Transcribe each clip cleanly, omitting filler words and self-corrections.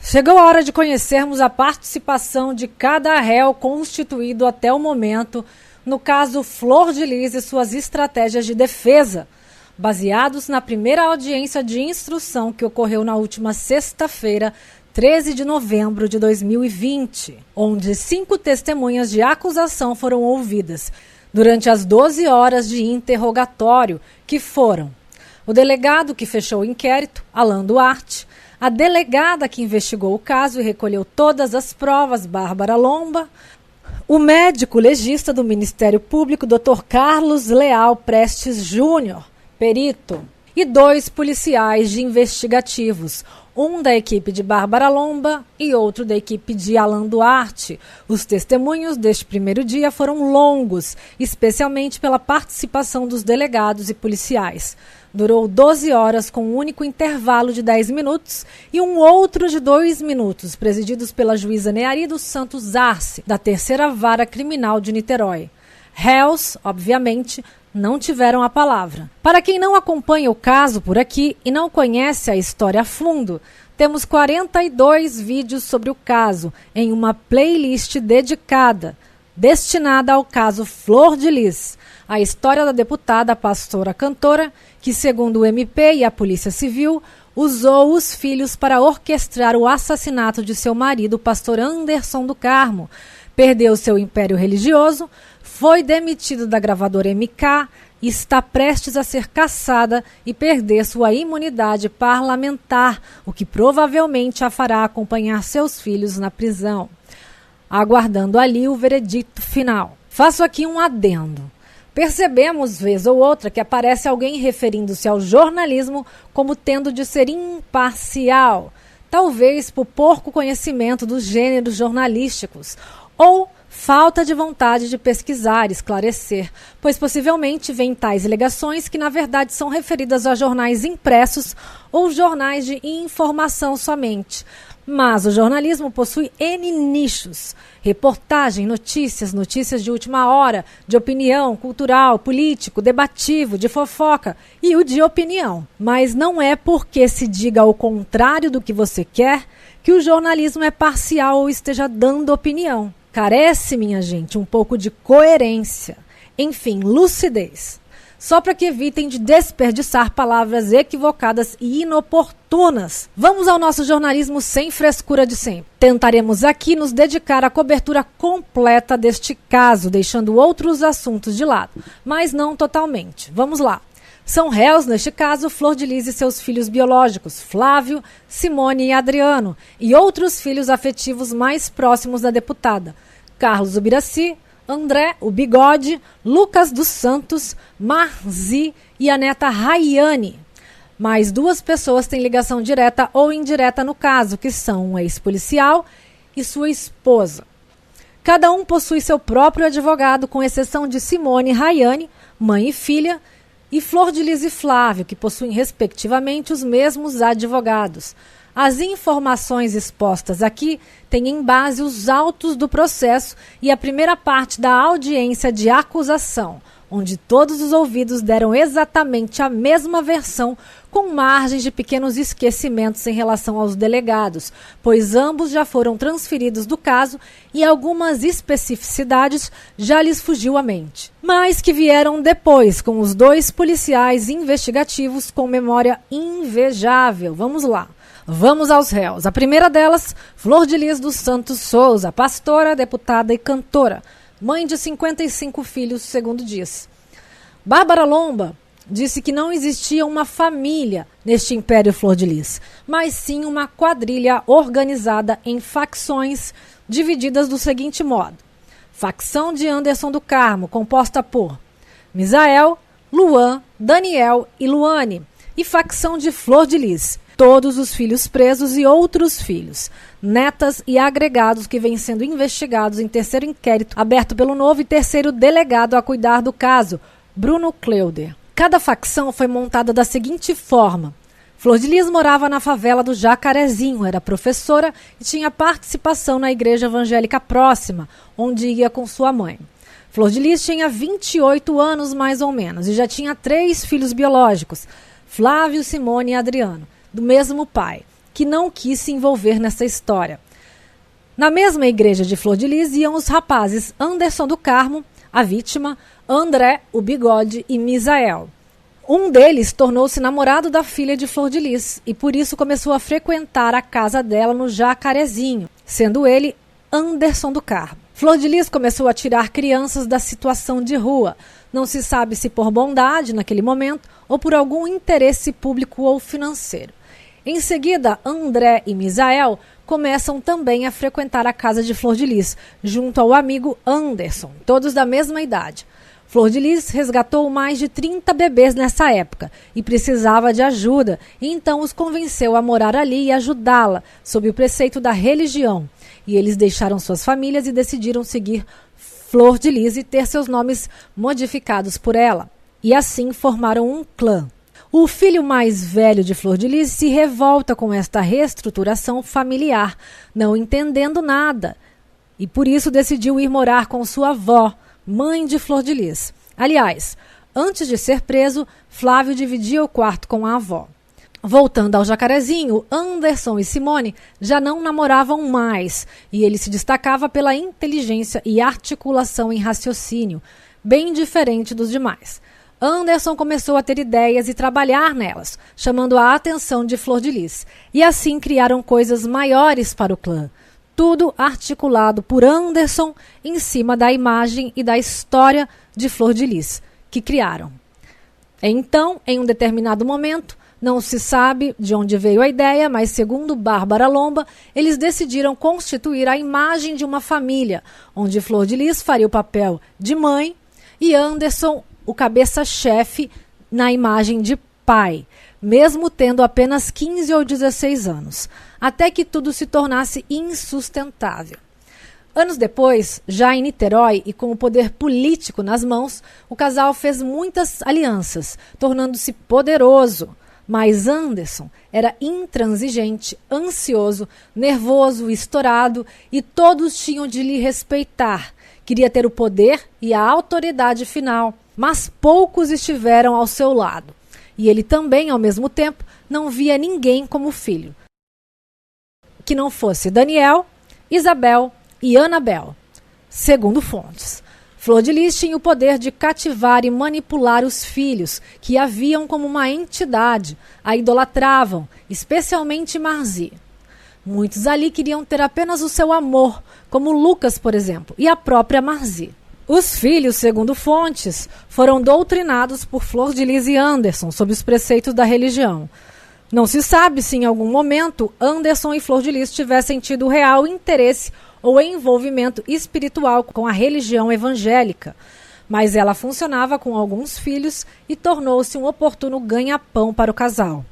Chegou a hora de conhecermos a participação de cada réu constituído até o momento no caso Flor de Lis e suas estratégias de defesa, baseados na primeira audiência de instrução que ocorreu na última sexta-feira, 13 de novembro de 2020, onde 5 testemunhas de acusação foram ouvidas durante as 12 horas de interrogatório, que foram o delegado que fechou o inquérito, Alan Duarte, a delegada que investigou o caso e recolheu todas as provas, Bárbara Lomba, o médico legista do Ministério Público, Dr. Carlos Leal Prestes Júnior, perito, e 2 policiais de investigativos, um da equipe de Bárbara Lomba e outro da equipe de Alan Duarte. Os testemunhos deste primeiro dia foram longos, especialmente pela participação dos delegados e policiais. Durou 12 horas com um único intervalo de 10 minutos e um outro de 2 minutos, presididos pela juíza Neari dos Santos Arce, da 3ª Vara Criminal de Niterói. Réus, obviamente, não tiveram a palavra. Para quem não acompanha o caso por aqui e não conhece a história a fundo, temos 42 vídeos sobre o caso em uma playlist dedicada, destinada ao caso Flor de Lis, a história da deputada pastora cantora, que, segundo o MP e a Polícia Civil, usou os filhos para orquestrar o assassinato de seu marido, pastor Anderson do Carmo, perdeu seu império religioso, foi demitido da gravadora MK e está prestes a ser cassada e perder sua imunidade parlamentar, o que provavelmente a fará acompanhar seus filhos na prisão, aguardando ali o veredicto final. Faço aqui um adendo. Percebemos, vez ou outra, que aparece alguém referindo-se ao jornalismo como tendo de ser imparcial, talvez por pouco conhecimento dos gêneros jornalísticos, ou falta de vontade de pesquisar, esclarecer, pois possivelmente vêm tais alegações que na verdade são referidas a jornais impressos ou jornais de informação somente. Mas o jornalismo possui N nichos: reportagem, notícias de última hora, de opinião, cultural, político, debativo, de fofoca e o de opinião. Mas não é porque se diga o contrário do que você quer que o jornalismo é parcial ou esteja dando opinião. Carece, minha gente, um pouco de coerência. Enfim, lucidez. Só para que evitem de desperdiçar palavras equivocadas e inoportunas. Vamos ao nosso jornalismo sem frescura de sempre. Tentaremos aqui nos dedicar à cobertura completa deste caso, deixando outros assuntos de lado, mas não totalmente. Vamos lá. São réus, neste caso, Flor de Lis e seus filhos biológicos, Flávio, Simone e Adriano, e outros filhos afetivos mais próximos da deputada, Carlos Ubiraci, André, o Bigode, Lucas dos Santos, Marzi e a neta Rayane. Mais 2 pessoas têm ligação direta ou indireta no caso, que são um ex-policial e sua esposa. Cada um possui seu próprio advogado, com exceção de Simone e Rayane, mãe e filha, e Flor de Lis e Flávio, que possuem respectivamente os mesmos advogados. As informações expostas aqui têm em base os autos do processo e a primeira parte da audiência de acusação, onde todos os ouvidos deram exatamente a mesma versão, com margens de pequenos esquecimentos em relação aos delegados, pois ambos já foram transferidos do caso e algumas especificidades já lhes fugiu à mente. Mas que vieram depois, com os 2 policiais investigativos com memória invejável. Vamos lá. Vamos aos réus. A primeira delas, Flor de Lis dos Santos Souza, pastora, deputada e cantora, mãe de 55 filhos, segundo diz. Bárbara Lomba disse que não existia uma família neste Império Flor de Lis, mas sim uma quadrilha organizada em facções divididas do seguinte modo: facção de Anderson do Carmo, composta por Misael, Luan, Daniel e Luane, e facção de Flor de Lis, todos os filhos presos e outros filhos, netas e agregados que vêm sendo investigados em 3º inquérito aberto pelo novo e 3º delegado a cuidar do caso, Bruno Cleuder. Cada facção foi montada da seguinte forma: Flor de Lis morava na favela do Jacarezinho, era professora e tinha participação na igreja evangélica próxima, onde ia com sua mãe. Flor de Lis tinha 28 anos mais ou menos e já tinha 3 filhos biológicos, Flávio, Simone e Adriano, do mesmo pai, que não quis se envolver nessa história. Na mesma igreja de Flor de Lis iam os rapazes Anderson do Carmo, a vítima, André, o Bigode e Misael. Um deles tornou-se namorado da filha de Flor de Lis e por isso começou a frequentar a casa dela no Jacarezinho, sendo ele Anderson do Carmo. Flor de Lis começou a tirar crianças da situação de rua. Não se sabe se por bondade naquele momento ou por algum interesse público ou financeiro. Em seguida, André e Misael começam também a frequentar a casa de Flor de Lis, junto ao amigo Anderson, todos da mesma idade. Flor de Lis resgatou mais de 30 bebês nessa época e precisava de ajuda, e então os convenceu a morar ali e ajudá-la, sob o preceito da religião. E eles deixaram suas famílias e decidiram seguir Flor de Lis e ter seus nomes modificados por ela. E assim formaram um clã. O filho mais velho de Flor de Lis se revolta com esta reestruturação familiar, não entendendo nada, e por isso decidiu ir morar com sua avó, mãe de Flor de Lis. Aliás, antes de ser preso, Flávio dividia o quarto com a avó. Voltando ao Jacarezinho, Anderson e Simone já não namoravam mais e ele se destacava pela inteligência e articulação em raciocínio, bem diferente dos demais. Anderson começou a ter ideias e trabalhar nelas, chamando a atenção de Flor de Lis, e assim criaram coisas maiores para o clã. Tudo articulado por Anderson em cima da imagem e da história de Flor de Lis, que criaram. Então, em um determinado momento, não se sabe de onde veio a ideia, mas segundo Bárbara Lomba, eles decidiram constituir a imagem de uma família, onde Flor de Lis faria o papel de mãe e Anderson o cabeça-chefe na imagem de pai, mesmo tendo apenas 15 ou 16 anos, até que tudo se tornasse insustentável. Anos depois, já em Niterói e com o poder político nas mãos, o casal fez muitas alianças, tornando-se poderoso. Mas Anderson era intransigente, ansioso, nervoso, estourado e todos tinham de lhe respeitar. Queria ter o poder e a autoridade final, mas poucos estiveram ao seu lado. E ele também, ao mesmo tempo, não via ninguém como filho, que não fosse Daniel, Isabel e Anabel, segundo fontes. Flor de Lis tinha o poder de cativar e manipular os filhos, que a viam como uma entidade, a idolatravam, especialmente Marzi. Muitos ali queriam ter apenas o seu amor, como Lucas, por exemplo, e a própria Marzi. Os filhos, segundo fontes, foram doutrinados por Flor de Lis e Anderson sob os preceitos da religião. Não se sabe se em algum momento Anderson e Flor de Lis tivessem tido real interesse ou envolvimento espiritual com a religião evangélica, mas ela funcionava com alguns filhos e tornou-se um oportuno ganha-pão para o casal.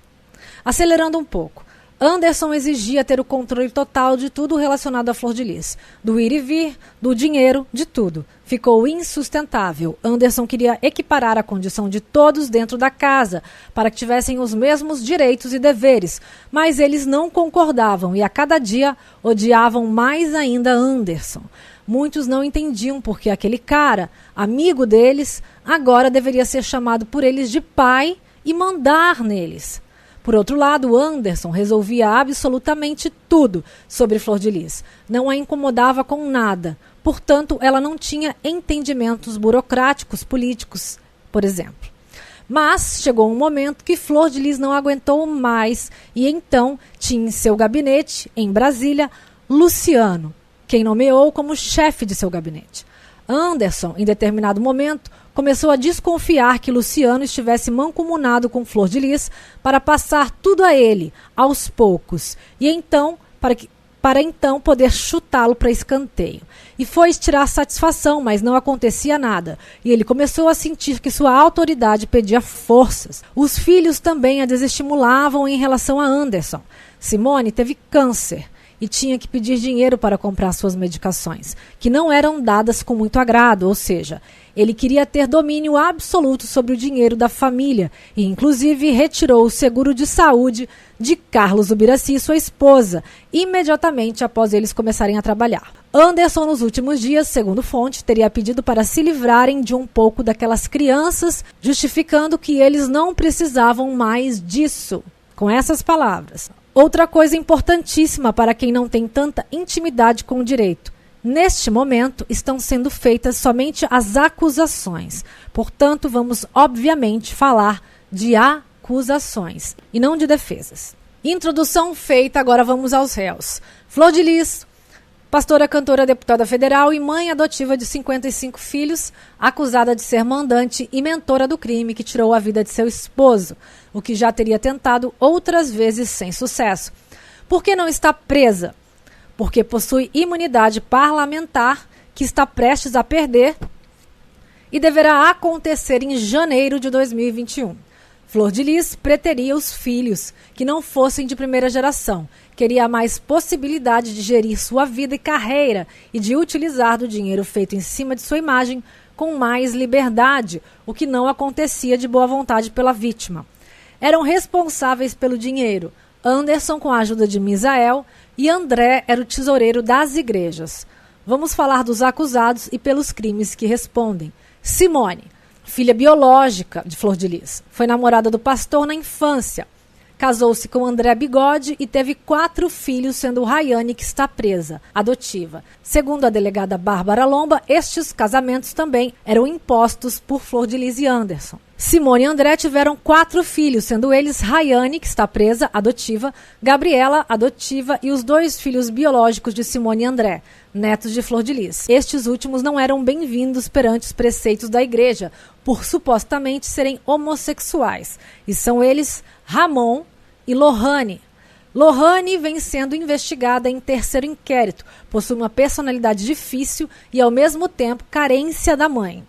Acelerando um pouco, Anderson exigia ter o controle total de tudo relacionado a Flor de Lis, do ir e vir, do dinheiro, de tudo. Ficou insustentável. Anderson queria equiparar a condição de todos dentro da casa, para que tivessem os mesmos direitos e deveres, mas eles não concordavam e a cada dia odiavam mais ainda Anderson. Muitos não entendiam porque aquele cara, amigo deles, agora deveria ser chamado por eles de pai e mandar neles. Por outro lado, Anderson resolvia absolutamente tudo sobre Flor de Lis. Não a incomodava com nada. Portanto, ela não tinha entendimentos burocráticos, políticos, por exemplo. Mas chegou um momento que Flor de Lis não aguentou mais e então tinha em seu gabinete, em Brasília, Luciano, quem nomeou como chefe de seu gabinete. Anderson, em determinado momento, começou a desconfiar que Luciano estivesse mancomunado com Flor de Lis para passar tudo a ele, aos poucos, e então, para então poder chutá-lo para escanteio. E foi tirar satisfação, mas não acontecia nada, e ele começou a sentir que sua autoridade pedia forças. Os filhos também a desestimulavam em relação a Anderson. Simone teve câncer e tinha que pedir dinheiro para comprar suas medicações, que não eram dadas com muito agrado, ou seja, ele queria ter domínio absoluto sobre o dinheiro da família e, inclusive, retirou o seguro de saúde de Carlos Ubiraci, sua esposa, imediatamente após eles começarem a trabalhar. Anderson, nos últimos dias, segundo fonte, teria pedido para se livrarem de um pouco daquelas crianças, justificando que eles não precisavam mais disso. Com essas palavras, Outra coisa importantíssima para quem não tem tanta intimidade com o direito. Neste momento, estão sendo feitas somente as acusações. Portanto, vamos, obviamente, falar de acusações e não de defesas. Introdução feita, agora vamos aos réus. Flor de Lis, pastora, cantora, deputada federal e mãe adotiva de 55 filhos, acusada de ser mandante e mentora do crime que tirou a vida de seu esposo, o que já teria tentado outras vezes sem sucesso. Por que não está presa? Porque possui imunidade parlamentar que está prestes a perder e deverá acontecer em janeiro de 2021. Flor de Lis preteria os filhos que não fossem de primeira geração, queria mais possibilidade de gerir sua vida e carreira e de utilizar do dinheiro feito em cima de sua imagem com mais liberdade, o que não acontecia de boa vontade pela vítima. Eram responsáveis pelo dinheiro Anderson com a ajuda de Misael e André era o tesoureiro das igrejas. Vamos falar dos acusados e pelos crimes que respondem. Simone, filha biológica de Flor de Lis, foi namorada do pastor na infância. Casou-se com André Bigode e teve 4 filhos, sendo Rayane, que está presa, adotiva. Segundo a delegada Bárbara Lomba, estes casamentos também eram impostos por Flor de Lis e Anderson. Simone e André tiveram 4 filhos, sendo eles Rayane, que está presa, adotiva, Gabriela, adotiva, e os 2 filhos biológicos de Simone e André, netos de Flor de Lis. Estes últimos não eram bem-vindos perante os preceitos da igreja, por supostamente serem homossexuais, e são eles Ramon e Lohane. Lohane vem sendo investigada em terceiro inquérito, possui uma personalidade difícil e, ao mesmo tempo, carência da mãe.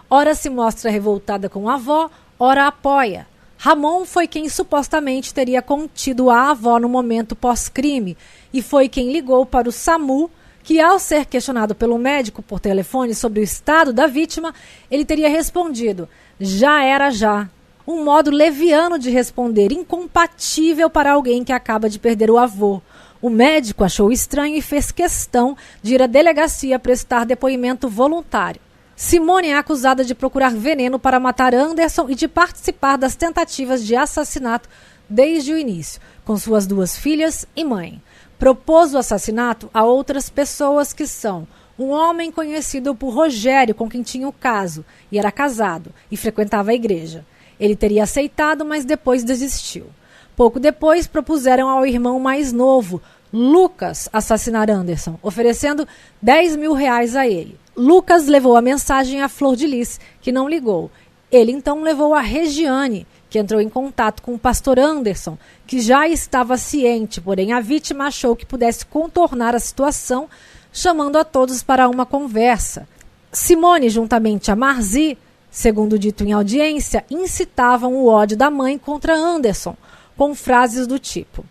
Ora se mostra revoltada com a avó, ora apoia. Ramon foi quem supostamente teria contido a avó no momento pós-crime e foi quem ligou para o SAMU, que ao ser questionado pelo médico por telefone sobre o estado da vítima, ele teria respondido: já era já. Um modo leviano de responder, incompatível para alguém que acaba de perder o avô. O médico achou estranho e fez questão de ir à delegacia prestar depoimento voluntário. Simone é acusada de procurar veneno para matar Anderson e de participar das tentativas de assassinato desde o início, com suas 2 filhas e mãe. Propôs o assassinato a outras pessoas que são um homem conhecido por Rogério, com quem tinha o caso, e era casado, e frequentava a igreja. Ele teria aceitado, mas depois desistiu. Pouco depois, propuseram ao irmão mais novo, Lucas, assassinar Anderson, oferecendo R$10.000 a ele. Lucas levou a mensagem a Flor de Lis, que não ligou. Ele então levou a Regiane, que entrou em contato com o pastor Anderson, que já estava ciente, porém a vítima achou que pudesse contornar a situação, chamando a todos para uma conversa. Simone, juntamente a Marzi, segundo dito em audiência, incitavam o ódio da mãe contra Anderson, com frases do tipo: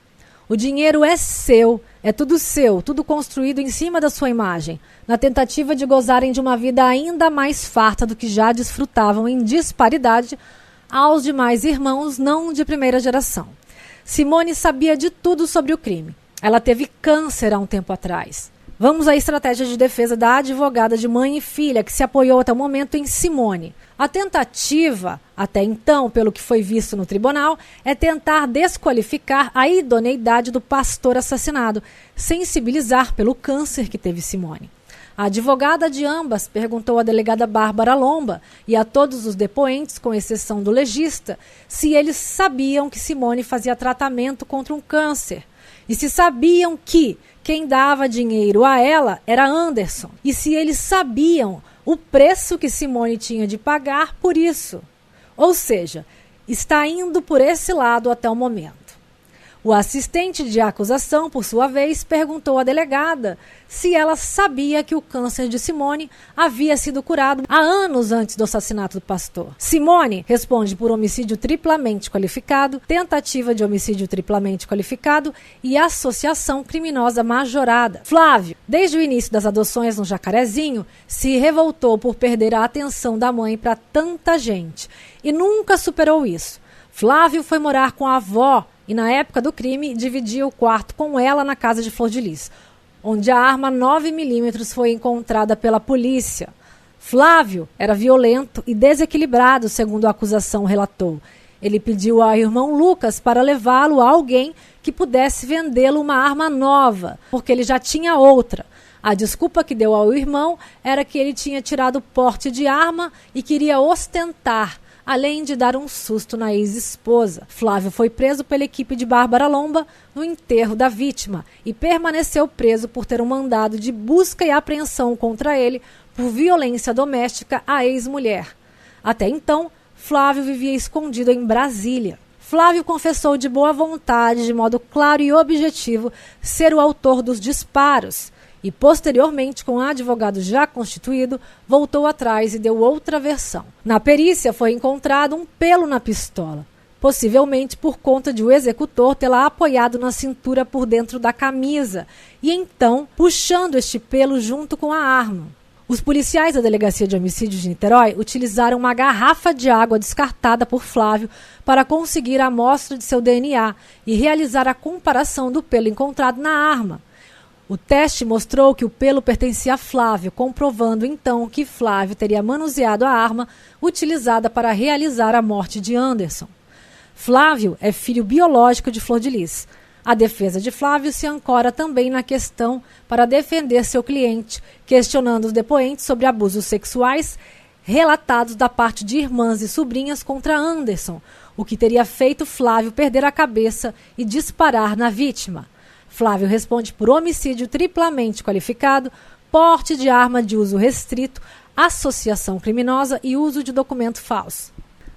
o dinheiro é seu, é tudo seu, tudo construído em cima da sua imagem, na tentativa de gozarem de uma vida ainda mais farta do que já desfrutavam em disparidade aos demais irmãos não de primeira geração. Simone sabia de tudo sobre o crime. Ela teve câncer há um tempo atrás. Vamos à estratégia de defesa da advogada de mãe e filha, que se apoiou até o momento em Simone. A tentativa, até então, pelo que foi visto no tribunal, é tentar desqualificar a idoneidade do pastor assassinado, sensibilizar pelo câncer que teve Simone. A advogada de ambas perguntou à delegada Bárbara Lomba e a todos os depoentes, com exceção do legista, se eles sabiam que Simone fazia tratamento contra um câncer e se sabiam que quem dava dinheiro a ela era Anderson e se eles sabiam o preço que Simone tinha de pagar por isso. Ou seja, está indo por esse lado até o momento. O assistente de acusação, por sua vez, perguntou à delegada se ela sabia que o câncer de Simone havia sido curado há anos antes do assassinato do pastor. Simone responde por homicídio triplamente qualificado, tentativa de homicídio triplamente qualificado e associação criminosa majorada. Flávio, desde o início das adoções no Jacarezinho, se revoltou por perder a atenção da mãe para tanta gente e nunca superou isso. Flávio foi morar com a avó e, na época do crime, dividia o quarto com ela na casa de Flor de Lis, onde a arma 9mm foi encontrada pela polícia. Flávio era violento e desequilibrado, segundo a acusação relatou. Ele pediu ao irmão Lucas para levá-lo a alguém que pudesse vendê-lo uma arma nova, porque ele já tinha outra. A desculpa que deu ao irmão era que ele tinha tirado porte de arma e queria ostentar, além de dar um susto na ex-esposa. Flávio foi preso pela equipe de Bárbara Lomba no enterro da vítima e permaneceu preso por ter um mandado de busca e apreensão contra ele por violência doméstica à ex-mulher. Até então, Flávio vivia escondido em Brasília. Flávio confessou de boa vontade, de modo claro e objetivo, ser o autor dos disparos e, posteriormente, com um advogado já constituído, voltou atrás e deu outra versão. Na perícia foi encontrado um pelo na pistola, possivelmente por conta de o executor tê-la apoiado na cintura por dentro da camisa e, então, puxando este pelo junto com a arma. Os policiais da Delegacia de Homicídios de Niterói utilizaram uma garrafa de água descartada por Flávio para conseguir a amostra de seu DNA e realizar a comparação do pelo encontrado na arma. O teste mostrou que o pelo pertencia a Flávio, comprovando então que Flávio teria manuseado a arma utilizada para realizar a morte de Anderson. Flávio é filho biológico de Flor de Lis. A defesa de Flávio se ancora também na questão para defender seu cliente, questionando os depoentes sobre abusos sexuais relatados da parte de irmãs e sobrinhas contra Anderson, o que teria feito Flávio perder a cabeça e disparar na vítima. Flávio responde por homicídio triplamente qualificado, porte de arma de uso restrito, associação criminosa e uso de documento falso.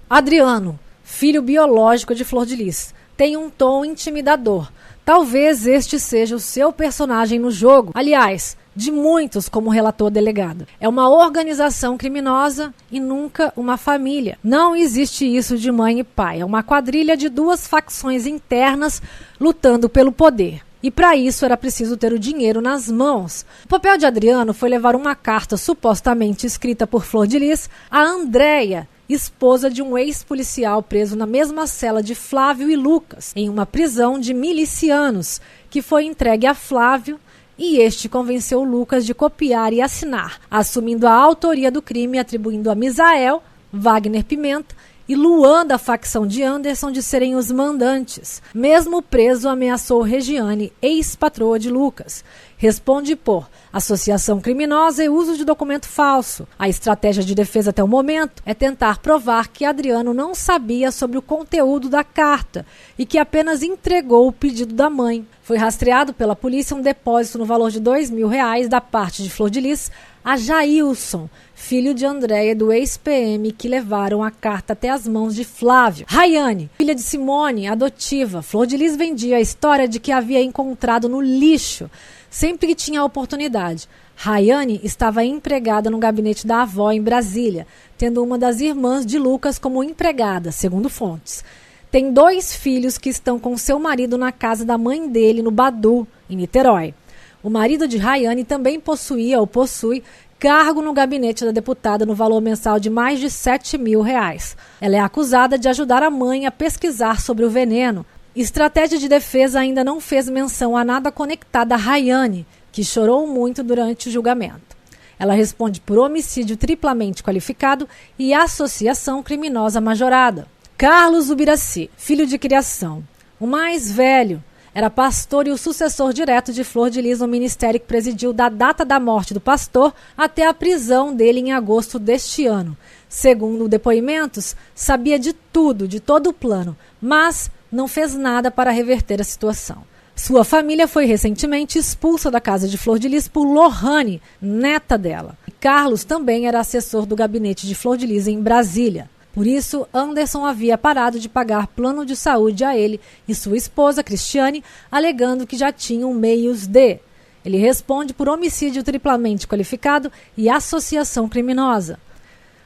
Adriano, filho biológico de Flor de Lis, tem um tom intimidador. Talvez este seja o seu personagem no jogo. Aliás, de muitos, como relatou o delegado. É uma organização criminosa e nunca uma família. Não existe isso de mãe e pai. É uma quadrilha de duas facções internas lutando pelo poder. E para isso era preciso ter o dinheiro nas mãos. O papel de Adriano foi levar uma carta supostamente escrita por Flor de Lis a Andréia, esposa de um ex-policial preso na mesma cela de Flávio e Lucas, em uma prisão de milicianos, que foi entregue a Flávio e este convenceu Lucas de copiar e assinar, assumindo a autoria do crime, atribuindo a Misael, Wagner Pimenta e Luan da facção de Anderson de serem os mandantes. Mesmo preso, ameaçou Regiane, ex-patroa de Lucas. Responde por associação criminosa e uso de documento falso. A estratégia de defesa até o momento é tentar provar que Adriano não sabia sobre o conteúdo da carta e que apenas entregou o pedido da mãe. Foi rastreado pela polícia um depósito no valor de R$2.000 da parte de Flor de Lis a Jailson, filho de Andréia do ex-PM, que levaram a carta até as mãos de Flávio. Rayane, filha de Simone, adotiva. Flor de Lis vendia a história de que havia encontrado no lixo sempre que tinha a oportunidade. Rayane estava empregada no gabinete da avó em Brasília, tendo uma das irmãs de Lucas como empregada, segundo fontes. Tem 2 filhos que estão com seu marido na casa da mãe dele, no Badu, em Niterói. O marido de Rayane também possuía ou possui cargo no gabinete da deputada no valor mensal de mais de R$7.000. Ela é acusada de ajudar a mãe a pesquisar sobre o veneno. Estratégia de defesa ainda não fez menção a nada conectado a Rayane, que chorou muito durante o julgamento. Ela responde por homicídio triplamente qualificado e associação criminosa majorada. Carlos Ubiraci, filho de criação. O mais velho era pastor e o sucessor direto de Flor de Lis no ministério que presidiu da data da morte do pastor até a prisão dele em agosto deste ano. Segundo depoimentos, sabia de tudo, de todo o plano, mas não fez nada para reverter a situação. Sua família foi recentemente expulsa da casa de Flor de Lis por Lohane, neta dela. Carlos também era assessor do gabinete de Flor de Lis em Brasília. Por isso, Anderson havia parado de pagar plano de saúde a ele e sua esposa, Cristiane, alegando que já tinham meios de. Ele responde por homicídio triplamente qualificado e associação criminosa.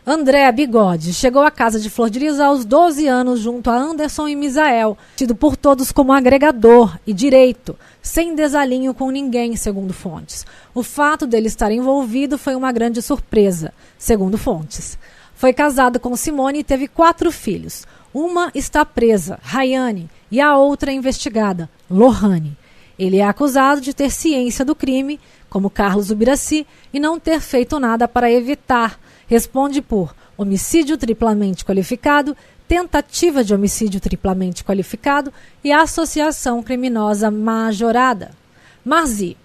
André Bigode chegou à casa de Flor de Lis aos 12 anos junto a Anderson e Misael, tido por todos como agregador e direito, sem desalinho com ninguém, segundo fontes. O fato dele estar envolvido foi uma grande surpresa, segundo fontes. Foi casado com Simone e teve 4 filhos. Uma está presa, Rayane, e a outra investigada, Lohane. Ele é acusado de ter ciência do crime, como Carlos Ubiraci, e não ter feito nada para evitar. Responde por homicídio triplamente qualificado, tentativa de homicídio triplamente qualificado e associação criminosa majorada. Marzi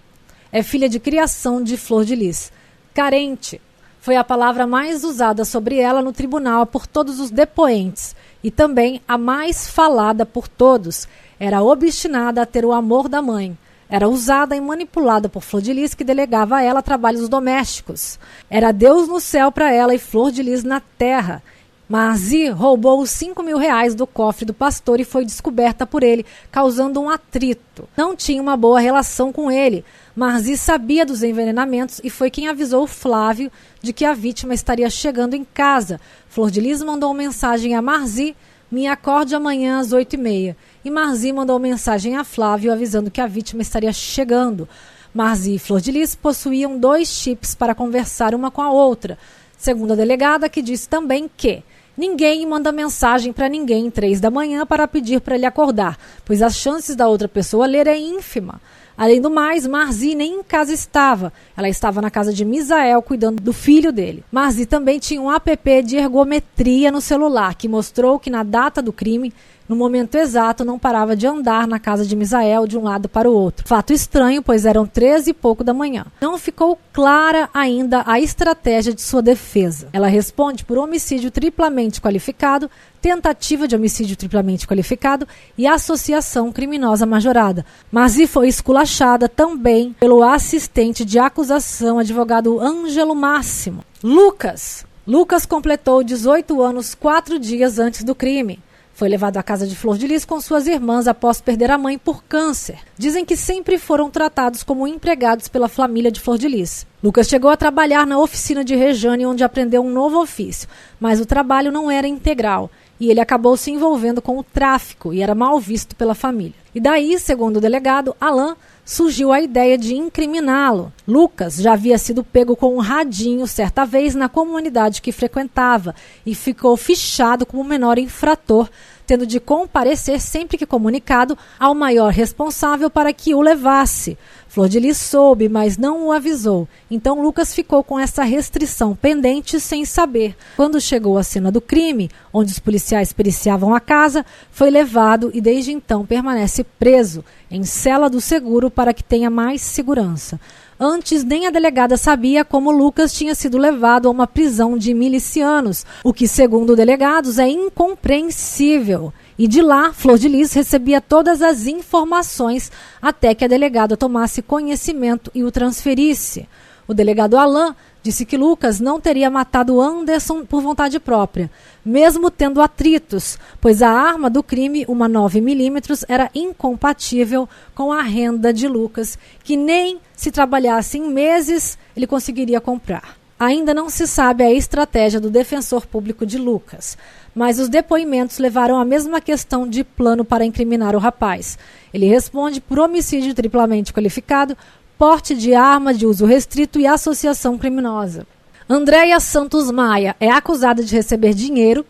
é filha de criação de Flor de Lis. Carente foi a palavra mais usada sobre ela no tribunal por todos os depoentes e também a mais falada por todos. Era obstinada a ter o amor da mãe. Era usada e manipulada por Flor de Lis, que delegava a ela trabalhos domésticos. Era Deus no céu para ela e Flor de Lis na terra. Marzi roubou os R$5.000 do cofre do pastor e foi descoberta por ele, causando um atrito. Não tinha uma boa relação com ele. Marzi sabia dos envenenamentos e foi quem avisou Flávio de que a vítima estaria chegando em casa. Flor de Lis mandou mensagem a Marzi: "Me acorde amanhã às 8h30. E Marzi mandou mensagem a Flávio avisando que a vítima estaria chegando. Marzi e Flor de Lis possuíam 2 chips para conversar uma com a outra. Segundo a delegada, que disse também que ninguém manda mensagem para ninguém 3 da manhã para pedir para ele acordar, pois as chances da outra pessoa ler é ínfima. Além do mais, Marzi nem em casa estava. Ela estava na casa de Misael, cuidando do filho dele. Marzi também tinha um app de ergometria no celular, que mostrou que na data do crime, no momento exato, não parava de andar na casa de Misael de um lado para o outro. Fato estranho, pois eram 13 e pouco da manhã. Não ficou clara ainda a estratégia de sua defesa. Ela responde por homicídio triplamente qualificado, tentativa de homicídio triplamente qualificado e associação criminosa majorada. Marzi foi esculachada também pelo assistente de acusação, advogado Ângelo Máximo. Lucas completou 18 anos 4 dias antes do crime. Foi levado à casa de Flor de Lis com suas irmãs após perder a mãe por câncer. Dizem que sempre foram tratados como empregados pela família de Flor de Lis. Lucas chegou a trabalhar na oficina de Rejane, onde aprendeu um novo ofício, mas o trabalho não era integral e ele acabou se envolvendo com o tráfico e era mal visto pela família. E daí, segundo o delegado Alain, surgiu a ideia de incriminá-lo. Lucas já havia sido pego com um radinho certa vez na comunidade que frequentava e ficou fichado como menor infrator, tendo de comparecer sempre que comunicado ao maior responsável para que o levasse. Flor de Lis soube, mas não o avisou. Então Lucas ficou com essa restrição pendente sem saber. Quando chegou à cena do crime, onde os policiais periciavam a casa, foi levado e desde então permanece preso em cela do seguro para que tenha mais segurança. Antes, nem a delegada sabia como Lucas tinha sido levado a uma prisão de milicianos, o que, segundo delegados, é incompreensível. E de lá, Flor de Lis recebia todas as informações até que a delegada tomasse conhecimento e o transferisse. O delegado Alain disse que Lucas não teria matado Anderson por vontade própria, mesmo tendo atritos, pois a arma do crime, uma 9mm, era incompatível com a renda de Lucas, que nem se trabalhasse em meses ele conseguiria comprar. Ainda não se sabe a estratégia do defensor público de Lucas, mas os depoimentos levaram à mesma questão de plano para incriminar o rapaz. Ele responde por homicídio triplamente qualificado, porte de arma de uso restrito e associação criminosa. Andréia Santos Maia é acusada de receber dinheiro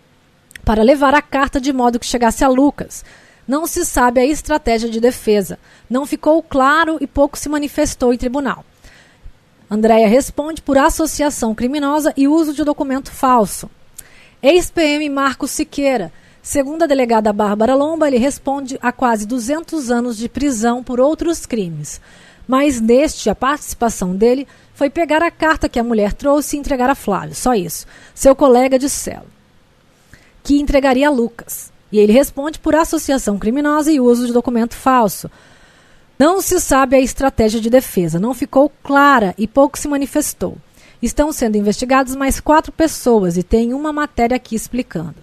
para levar a carta de modo que chegasse a Lucas. Não se sabe a estratégia de defesa. Não ficou claro e pouco se manifestou em tribunal. Andréia responde por associação criminosa e uso de documento falso. Ex-PM Marcos Siqueira. Segundo a delegada Bárbara Lomba, ele responde a quase 200 anos de prisão por outros crimes. Mas neste, a participação dele foi pegar a carta que a mulher trouxe e entregar a Flávio, só isso, seu colega de cela, que entregaria a Lucas. E ele responde por associação criminosa e uso de documento falso. Não se sabe a estratégia de defesa, não ficou clara e pouco se manifestou. Estão sendo investigadas mais 4 pessoas e tem uma matéria aqui explicando.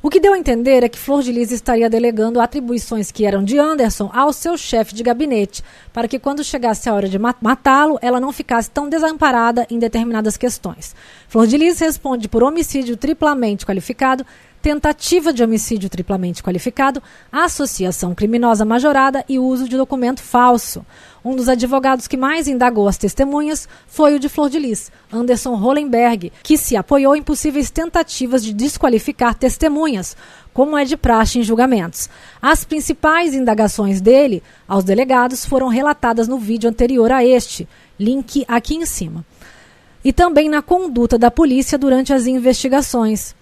O que deu a entender é que Flor de Lis estaria delegando atribuições que eram de Anderson ao seu chefe de gabinete, para que quando chegasse a hora de matá-lo, ela não ficasse tão desamparada em determinadas questões. Flor de Lis responde por homicídio triplamente qualificado, tentativa de homicídio triplamente qualificado, associação criminosa majorada e uso de documento falso. Um dos advogados que mais indagou as testemunhas foi o de Flor de Lis, Anderson Hollenberg, que se apoiou em possíveis tentativas de desqualificar testemunhas, como é de praxe em julgamentos. As principais indagações dele aos delegados foram relatadas no vídeo anterior a este, link aqui em cima, e também na conduta da polícia durante as investigações.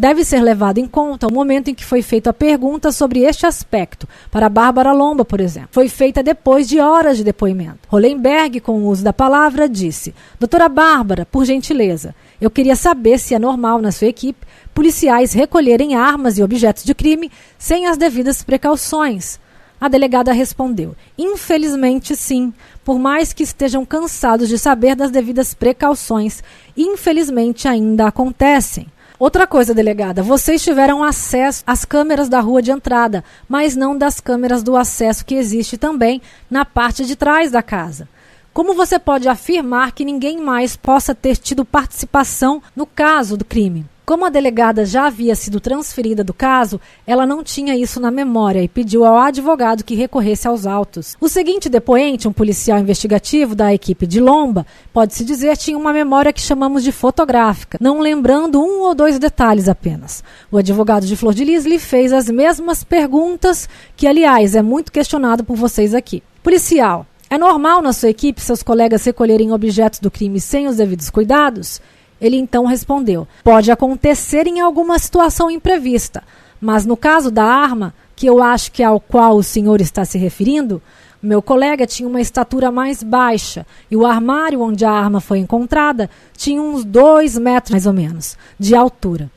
Deve ser levado em conta o momento em que foi feita a pergunta sobre este aspecto. Para Bárbara Lomba, por exemplo, foi feita depois de horas de depoimento. Hollenberg, com o uso da palavra, disse: doutora Bárbara, por gentileza, eu queria saber se é normal na sua equipe policiais recolherem armas e objetos de crime sem as devidas precauções. A delegada respondeu: infelizmente sim, por mais que estejam cansados de saber das devidas precauções, infelizmente ainda acontecem. Outra coisa, delegada, vocês tiveram acesso às câmeras da rua de entrada, mas não das câmeras do acesso que existe também na parte de trás da casa. Como você pode afirmar que ninguém mais possa ter tido participação no caso do crime? Como a delegada já havia sido transferida do caso, ela não tinha isso na memória e pediu ao advogado que recorresse aos autos. O seguinte depoente, um policial investigativo da equipe de Lomba, pode-se dizer, tinha uma memória que chamamos de fotográfica, não lembrando 1 ou 2 detalhes apenas. O advogado de Flor de Lis lhe fez as mesmas perguntas, que, aliás, é muito questionado por vocês aqui. Policial, é normal na sua equipe seus colegas recolherem objetos do crime sem os devidos cuidados? Ele então respondeu: pode acontecer em alguma situação imprevista, mas no caso da arma, que eu acho que é ao qual o senhor está se referindo, meu colega tinha uma estatura mais baixa e o armário onde a arma foi encontrada tinha uns 2 metros mais ou menos de altura.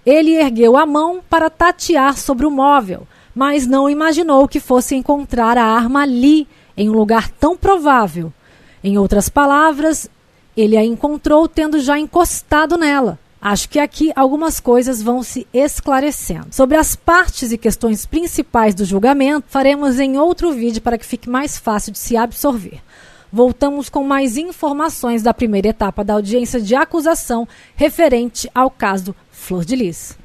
Ele ergueu a mão para tatear sobre o móvel, mas não imaginou que fosse encontrar a arma ali, em um lugar tão provável. Em outras palavras, ele a encontrou tendo já encostado nela. Acho que aqui algumas coisas vão se esclarecendo. Sobre as partes e questões principais do julgamento, faremos em outro vídeo para que fique mais fácil de se absorver. Voltamos com mais informações da primeira etapa da audiência de acusação referente ao caso Flor de Lis.